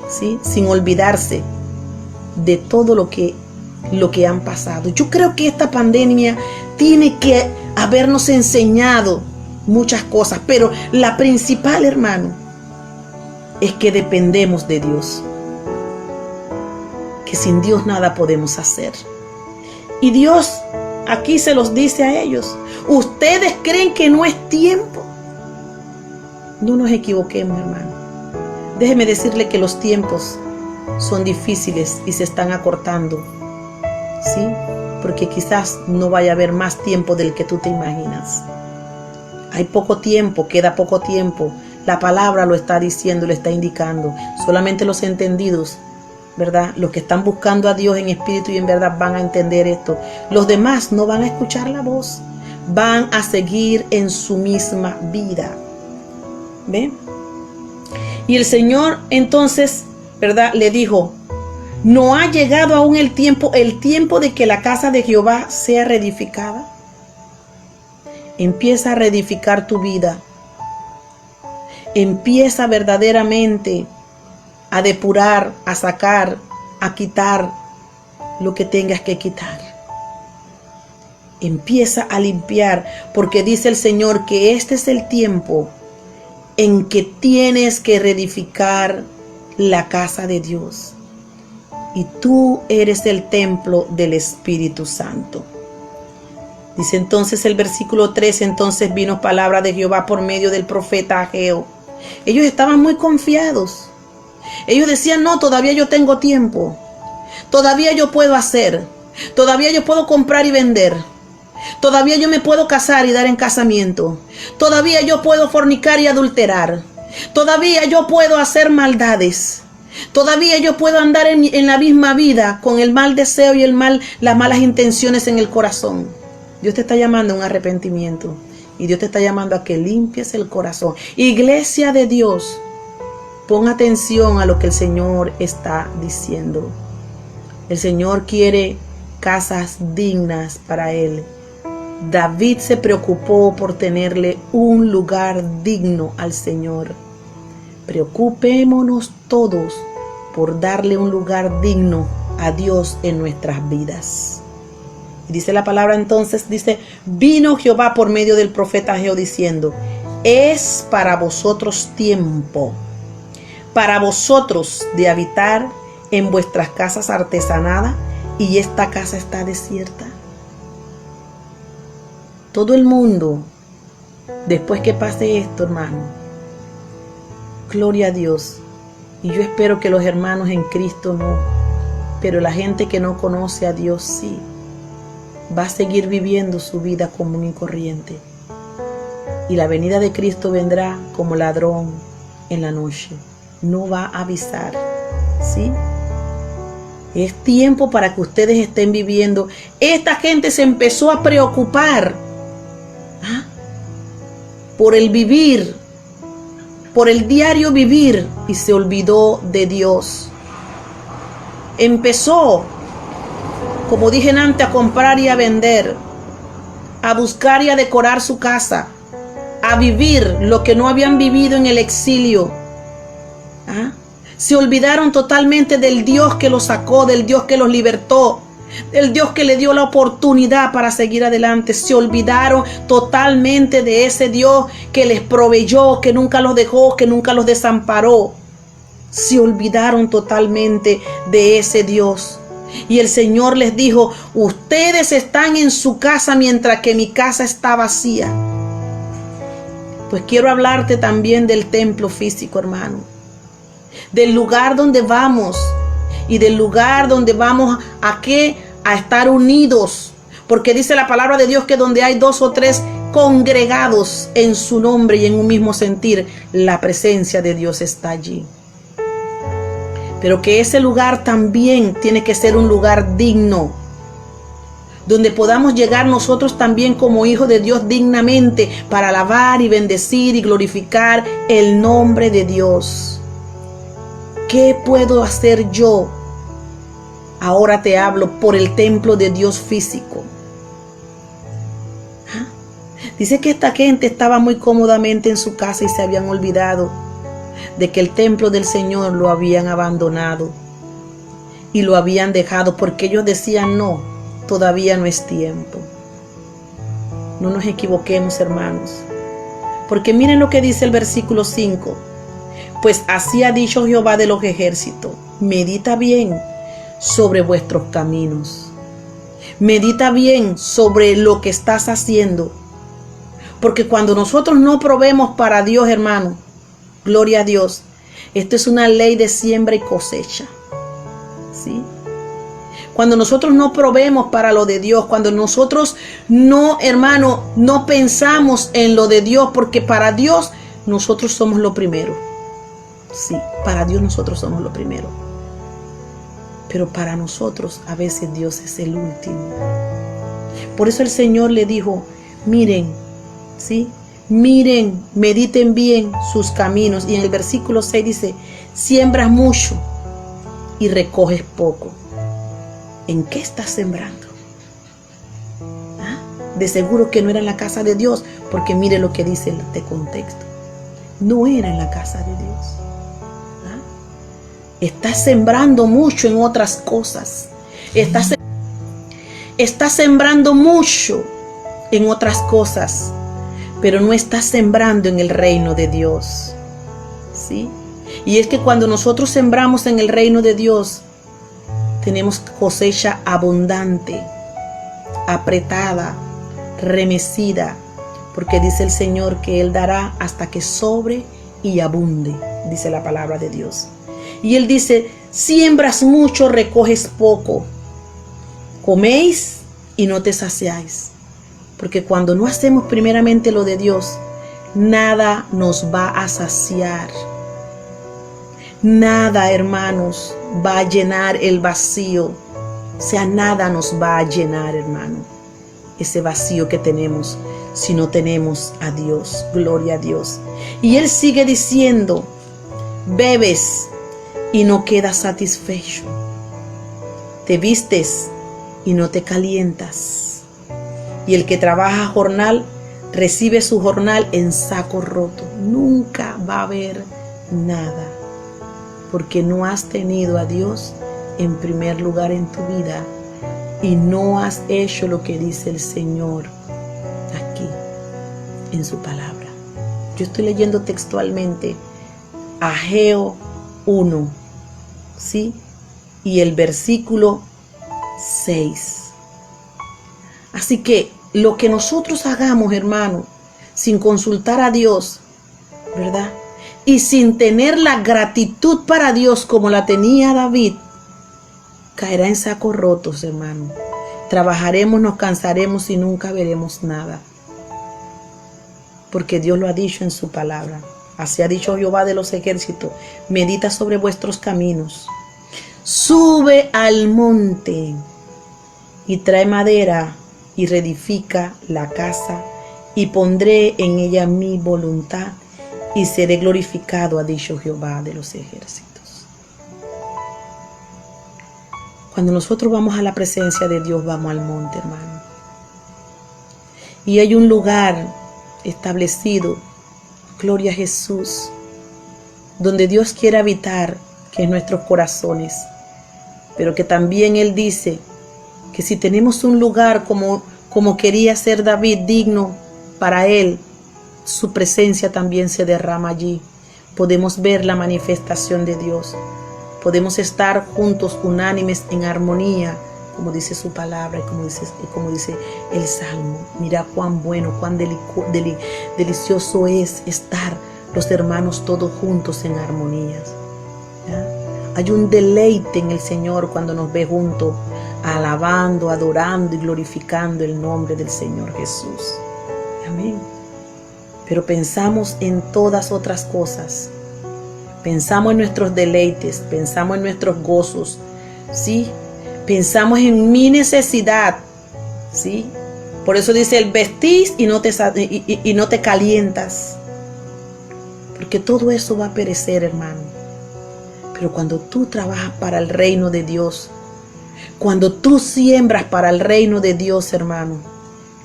Speaker 1: ¿sí? Sin olvidarse de todo lo que han pasado. Yo creo que esta pandemia tiene que habernos enseñado muchas cosas, pero la principal, hermano, es que dependemos de Dios, que sin Dios nada podemos hacer. Y Dios aquí se los dice a ellos, ¿ustedes creen que no es tiempo? No nos equivoquemos, hermano. Déjeme decirle que los tiempos son difíciles y se están acortando, ¿sí? Porque quizás no vaya a haber más tiempo del que tú te imaginas. Hay poco tiempo, queda poco tiempo. La palabra lo está diciendo, lo está indicando. Solamente los entendidos, ¿verdad? Los que están buscando a Dios en espíritu y en verdad van a entender esto. Los demás no van a escuchar la voz. Van a seguir en su misma vida. ¿Ven? Y el Señor entonces, ¿verdad? Le dijo, ¿no ha llegado aún el tiempo de que la casa de Jehová sea reedificada? Empieza a reedificar tu vida. Empieza verdaderamente a depurar, a sacar, a quitar lo que tengas que quitar. Empieza a limpiar, porque dice el Señor que este es el tiempo en que tienes que reedificar la casa de Dios. Y tú eres el templo del Espíritu Santo. Dice entonces el versículo 3, entonces vino palabra de Jehová por medio del profeta Ageo. Ellos estaban muy confiados. Ellos decían, no, todavía yo tengo tiempo. Todavía yo puedo hacer. Todavía yo puedo comprar y vender. Todavía yo me puedo casar y dar en casamiento. Todavía yo puedo fornicar y adulterar. Todavía yo puedo hacer maldades. Todavía yo puedo andar en la misma vida con el mal deseo y las malas intenciones en el corazón. Dios te está llamando a un arrepentimiento. Y Dios te está llamando a que limpies el corazón. Iglesia de Dios, pon atención a lo que el Señor está diciendo. El Señor quiere casas dignas para Él. David se preocupó por tenerle un lugar digno al Señor. Preocupémonos todos por darle un lugar digno a Dios en nuestras vidas. Y dice la palabra entonces, dice, vino Jehová por medio del profeta Ageo diciendo, es para vosotros tiempo, para vosotros de habitar en vuestras casas artesanadas y esta casa está desierta? Todo el mundo, después que pase esto, hermano, gloria a Dios. Y yo espero que los hermanos en Cristo no, pero la gente que no conoce a Dios sí, va a seguir viviendo su vida común y corriente. Y la venida de Cristo vendrá como ladrón en la noche. No va a avisar, ¿sí? Es tiempo para que ustedes estén viviendo. Esta gente se empezó a preocupar por el vivir, por el diario vivir, y se olvidó de Dios. Empezó, como dije antes, a comprar y a vender, a buscar y a decorar su casa, a vivir lo que no habían vivido en el exilio. Se olvidaron totalmente del Dios que los sacó, del Dios que los libertó, del Dios que le dio la oportunidad para seguir adelante. Se olvidaron totalmente de ese Dios que les proveyó, que nunca los dejó, que nunca los desamparó. Se olvidaron totalmente de ese Dios. Y el Señor les dijo: ustedes están en su casa mientras que mi casa está vacía. Pues quiero hablarte también del templo físico, hermano. Del lugar donde vamos y del lugar donde vamos a estar unidos. Porque dice la palabra de Dios que donde hay 2 o 3 congregados en su nombre y en un mismo sentir, la presencia de Dios está allí. Pero que ese lugar también tiene que ser un lugar digno, donde podamos llegar nosotros también como hijos de Dios dignamente para alabar y bendecir y glorificar el nombre de Dios. ¿Qué puedo hacer yo? Ahora te hablo por el templo de Dios físico. Dice que esta gente estaba muy cómodamente en su casa y se habían olvidado de que el templo del Señor lo habían abandonado y lo habían dejado, porque ellos decían: no, todavía no es tiempo. No nos equivoquemos, hermanos, porque miren lo que dice el versículo 5. Pues así ha dicho Jehová de los ejércitos: medita bien sobre vuestros caminos, medita bien sobre lo que estás haciendo, porque cuando nosotros no proveemos para Dios, hermano, gloria a Dios, esto es una ley de siembra y cosecha, ¿sí? Cuando nosotros no proveemos para lo de Dios, cuando nosotros no, hermano, no pensamos en lo de Dios, porque para Dios nosotros somos lo primero. Sí, para Dios nosotros somos lo primero. Pero para nosotros a veces Dios es el último. Por eso el Señor le dijo: miren, ¿sí? Miren, mediten bien sus caminos. Y en el versículo 6 dice: siembras mucho y recoges poco. ¿En qué estás sembrando? De seguro que no era en la casa de Dios, porque mire lo que dice el contexto. No era en la casa de Dios. Estás sembrando mucho en otras cosas. Estás sembrando mucho en otras cosas, pero no estás sembrando en el reino de Dios, ¿sí? Y es que cuando nosotros sembramos en el reino de Dios, tenemos cosecha abundante, apretada, remecida, porque dice el Señor que Él dará hasta que sobre y abunde, dice la palabra de Dios. Y Él dice: siembras mucho, recoges poco. Coméis y no te saciáis. Porque cuando no hacemos primeramente lo de Dios, nada nos va a saciar. Nada, hermanos, va a llenar el vacío. O sea, nada nos va a llenar, hermano, ese vacío que tenemos si no tenemos a Dios. Gloria a Dios. Y Él sigue diciendo: bebes y no quedas satisfecho. Te vistes y no te calientas. Y el que trabaja jornal recibe su jornal en saco roto. Nunca va a haber nada, porque no has tenido a Dios en primer lugar en tu vida y no has hecho lo que dice el Señor aquí en su palabra. Yo estoy leyendo textualmente Ageo 1, ¿sí? y el versículo 6. Así que lo que nosotros hagamos, hermano, sin consultar a Dios, ¿verdad? Y sin tener la gratitud para Dios como la tenía David, caerá en sacos rotos, hermano. Trabajaremos, nos cansaremos y nunca veremos nada. Porque Dios lo ha dicho en su palabra. Así ha dicho Jehová de los ejércitos: medita sobre vuestros caminos. Sube al monte y trae madera y reedifica la casa, y pondré en ella mi voluntad y seré glorificado, ha dicho Jehová de los ejércitos. Cuando nosotros vamos a la presencia de Dios, vamos al monte, hermano. Y hay un lugar establecido, gloria a Jesús, donde Dios quiere habitar, que es nuestros corazones. Pero que también Él dice que si tenemos un lugar como quería ser David, digno para Él, su presencia también se derrama allí. Podemos ver la manifestación de Dios. Podemos estar juntos, unánimes, en armonía, como dice su palabra y como dice el Salmo. Mira cuán bueno, cuán delicioso es estar los hermanos todos juntos en armonía. ¿Ya? Hay un deleite en el Señor cuando nos ve juntos, alabando, adorando y glorificando el nombre del Señor Jesús. Amén. Pero pensamos en todas otras cosas. Pensamos en nuestros deleites, pensamos en nuestros gozos, ¿sí? Pensamos en mi necesidad, ¿sí? Por eso dice: el vestís y no te calientas. Porque todo eso va a perecer, hermano. Pero cuando tú trabajas para el reino de Dios, cuando tú siembras para el reino de Dios, hermano,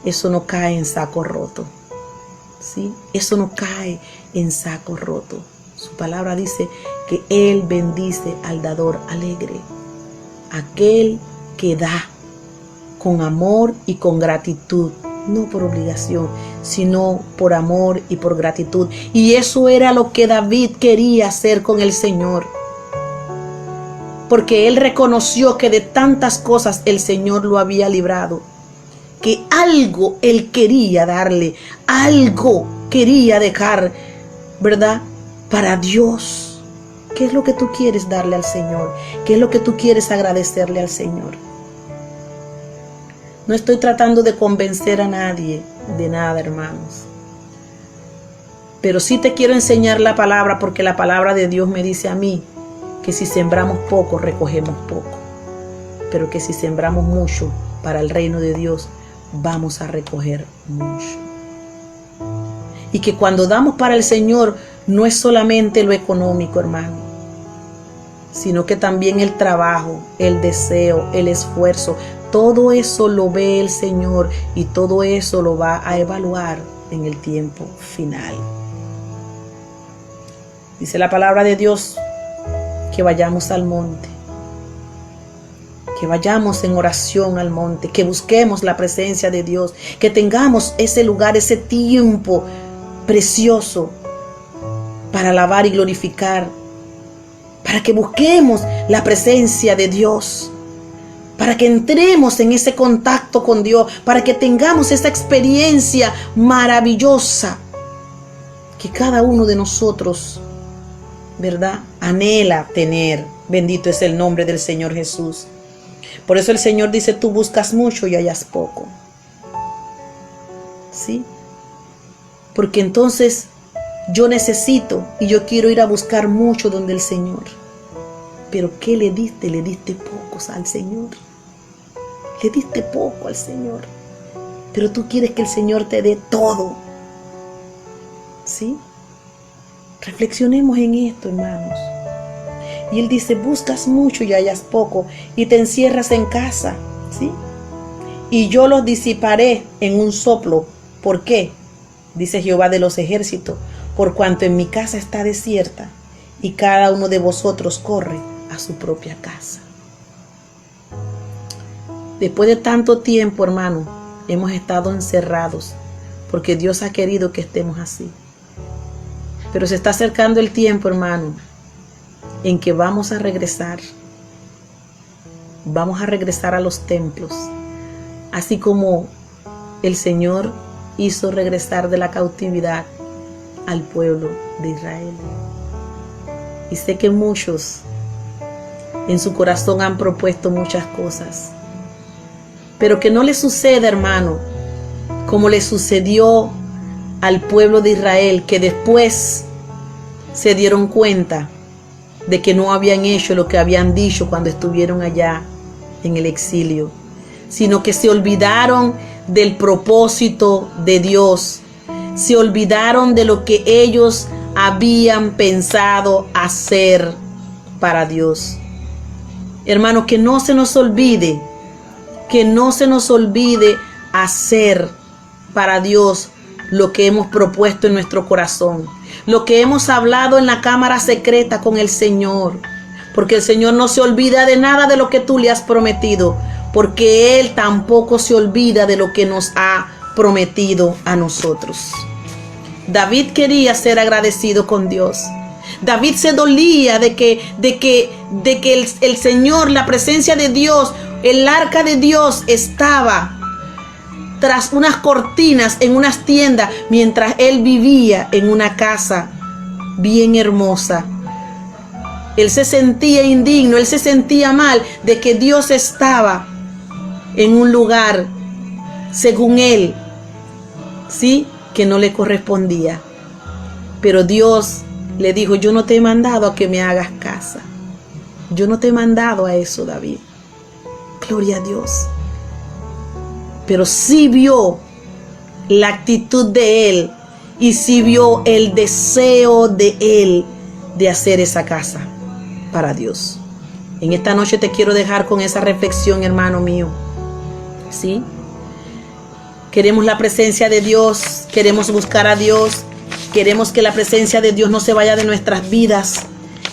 Speaker 1: eso no cae en saco roto, ¿sí? Eso no cae en saco roto. Su palabra dice que Él bendice al dador alegre, aquel que da con amor y con gratitud, no por obligación, sino por amor y por gratitud. Y eso era lo que David quería hacer con el Señor, porque él reconoció que de tantas cosas el Señor lo había librado, que algo él quería darle, algo quería dejar, ¿verdad?, para Dios. ¿Qué es lo que tú quieres darle al Señor? ¿Qué es lo que tú quieres agradecerle al Señor? No estoy tratando de convencer a nadie de nada, hermanos. Pero sí te quiero enseñar la palabra, porque la palabra de Dios me dice a mí que si sembramos poco, recogemos poco. Pero que si sembramos mucho para el reino de Dios, vamos a recoger mucho. Y que cuando damos para el Señor, no es solamente lo económico, hermano, sino que también el trabajo, el deseo, el esfuerzo, todo eso lo ve el Señor y todo eso lo va a evaluar en el tiempo final. Dice la palabra de Dios que vayamos al monte, que vayamos en oración al monte, que busquemos la presencia de Dios, que tengamos ese lugar, ese tiempo precioso para alabar y glorificar, para que busquemos la presencia de Dios, para que entremos en ese contacto con Dios, para que tengamos esa experiencia maravillosa que cada uno de nosotros, ¿verdad?, anhela tener. Bendito es el nombre del Señor Jesús. Por eso el Señor dice: tú buscas mucho y hallas poco. ¿Sí? Porque entonces yo necesito y yo quiero ir a buscar mucho donde el Señor. Pero ¿qué le diste? Le diste pocos al Señor. Le diste poco al Señor. Pero tú quieres que el Señor te dé todo. ¿Sí? Reflexionemos en esto, hermanos. Y Él dice: buscas mucho y hallas poco, y te encierras en casa, ¿sí? Y yo los disiparé en un soplo. ¿Por qué? Dice Jehová de los ejércitos: por cuanto en mi casa está desierta, y cada uno de vosotros corre a su propia casa. Después de tanto tiempo, hermano, hemos estado encerrados, porque Dios ha querido que estemos así. Pero se está acercando el tiempo, hermano, en que vamos a regresar. vamos a regresar a los templos, así como el Señor hizo regresar de la cautividad al pueblo de Israel. Y sé que muchos en su corazón han propuesto muchas cosas, pero que no le suceda, hermano, como le sucedió al pueblo de Israel, que después se dieron cuenta de que no habían hecho lo que habían dicho cuando estuvieron allá en el exilio, sino que se olvidaron del propósito de Dios, se olvidaron de lo que ellos habían pensado hacer para Dios. Hermano, que no se nos olvide hacer para Dios lo que hemos propuesto en nuestro corazón, lo que hemos hablado en la cámara secreta con el Señor, porque el Señor no se olvida de nada de lo que tú le has prometido, porque Él tampoco se olvida de lo que nos ha prometido a nosotros. David quería ser agradecido con Dios. David se dolía de que el Señor, la presencia de Dios, el arca de Dios estaba tras unas cortinas en unas tiendas, mientras él vivía en una casa bien hermosa. Él se sentía indigno, él se sentía mal de que Dios estaba en un lugar, según él, sí, que no le correspondía. Pero Dios le dijo: yo no te he mandado a que me hagas casa. Yo no te he mandado a eso, David. Gloria a Dios. Pero sí vio la actitud de él y sí vio el deseo de él de hacer esa casa para Dios. En esta noche te quiero dejar con esa reflexión, hermano mío. ¿Sí? Queremos la presencia de Dios, queremos buscar a Dios, queremos que la presencia de Dios no se vaya de nuestras vidas,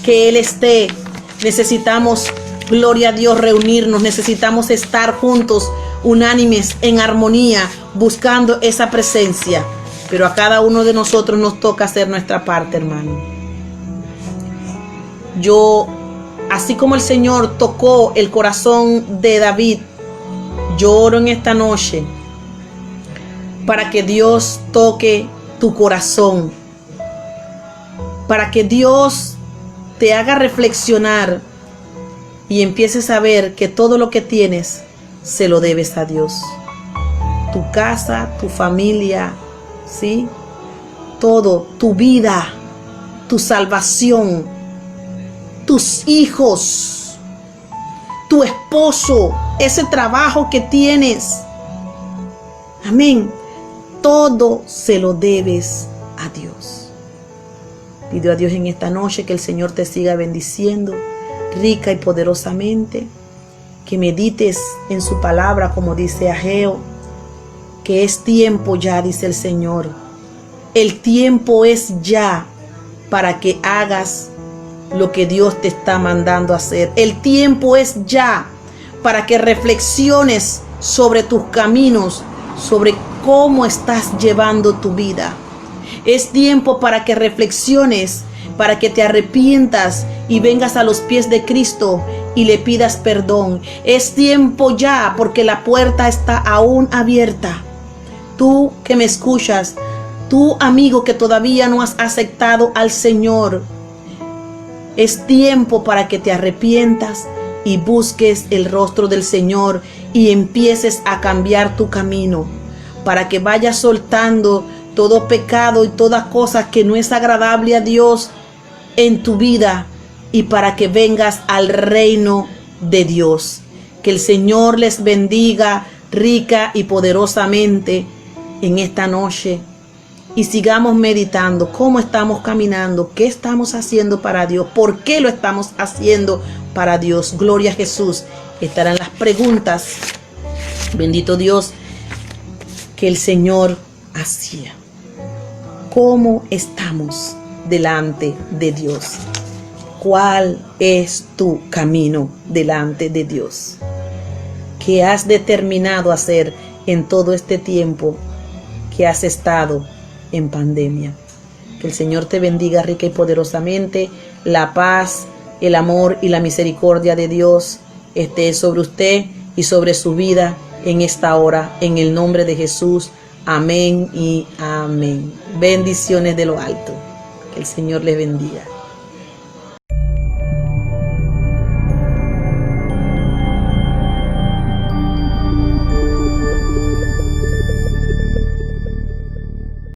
Speaker 1: que Él esté. Necesitamos, gloria a Dios, reunirnos, necesitamos estar juntos, unánimes, en armonía, buscando esa presencia. Pero a cada uno de nosotros nos toca hacer nuestra parte, hermano. Yo, así como el Señor tocó el corazón de David, yo oro en esta noche para que Dios toque tu corazón, para que Dios te haga reflexionar y empieces a ver que todo lo que tienes se lo debes a Dios. Tu casa, tu familia, ¿sí? Todo, tu vida, tu salvación, tus hijos, tu esposo, ese trabajo que tienes. Amén. Todo se lo debes a Dios. Pido a Dios en esta noche que el Señor te siga bendiciendo rica y poderosamente, que medites en su palabra, como dice Ageo, que es tiempo ya, dice el Señor. El tiempo es ya para que hagas lo que Dios te está mandando a hacer. El tiempo es ya para que reflexiones sobre tus caminos, sobre cómo estás llevando tu vida. Es tiempo para que reflexiones, para que te arrepientas y vengas a los pies de Cristo y le pidas perdón. Es tiempo ya, porque la puerta está aún abierta. Tú que me escuchas, tú amigo que todavía no has aceptado al Señor, es tiempo para que te arrepientas y busques el rostro del Señor y empieces a cambiar tu camino, para que vayas soltando todo pecado y toda cosa que no es agradable a Dios en tu vida, y para que vengas al reino de Dios. Que el Señor les bendiga rica y poderosamente en esta noche, y sigamos meditando cómo estamos caminando, qué estamos haciendo para Dios, por qué lo estamos haciendo para Dios. Gloria a Jesús. Estarán las preguntas. Bendito Dios, que el Señor hacía. ¿Cómo estamos delante de Dios? ¿Cuál es tu camino delante de Dios? ¿Qué has determinado hacer en todo este tiempo que has estado en pandemia? Que el Señor te bendiga rica y poderosamente. La paz, el amor y la misericordia de Dios esté sobre usted y sobre su vida en esta hora, en el nombre de Jesús. Amén y amén. Bendiciones de lo alto. Que el Señor les bendiga.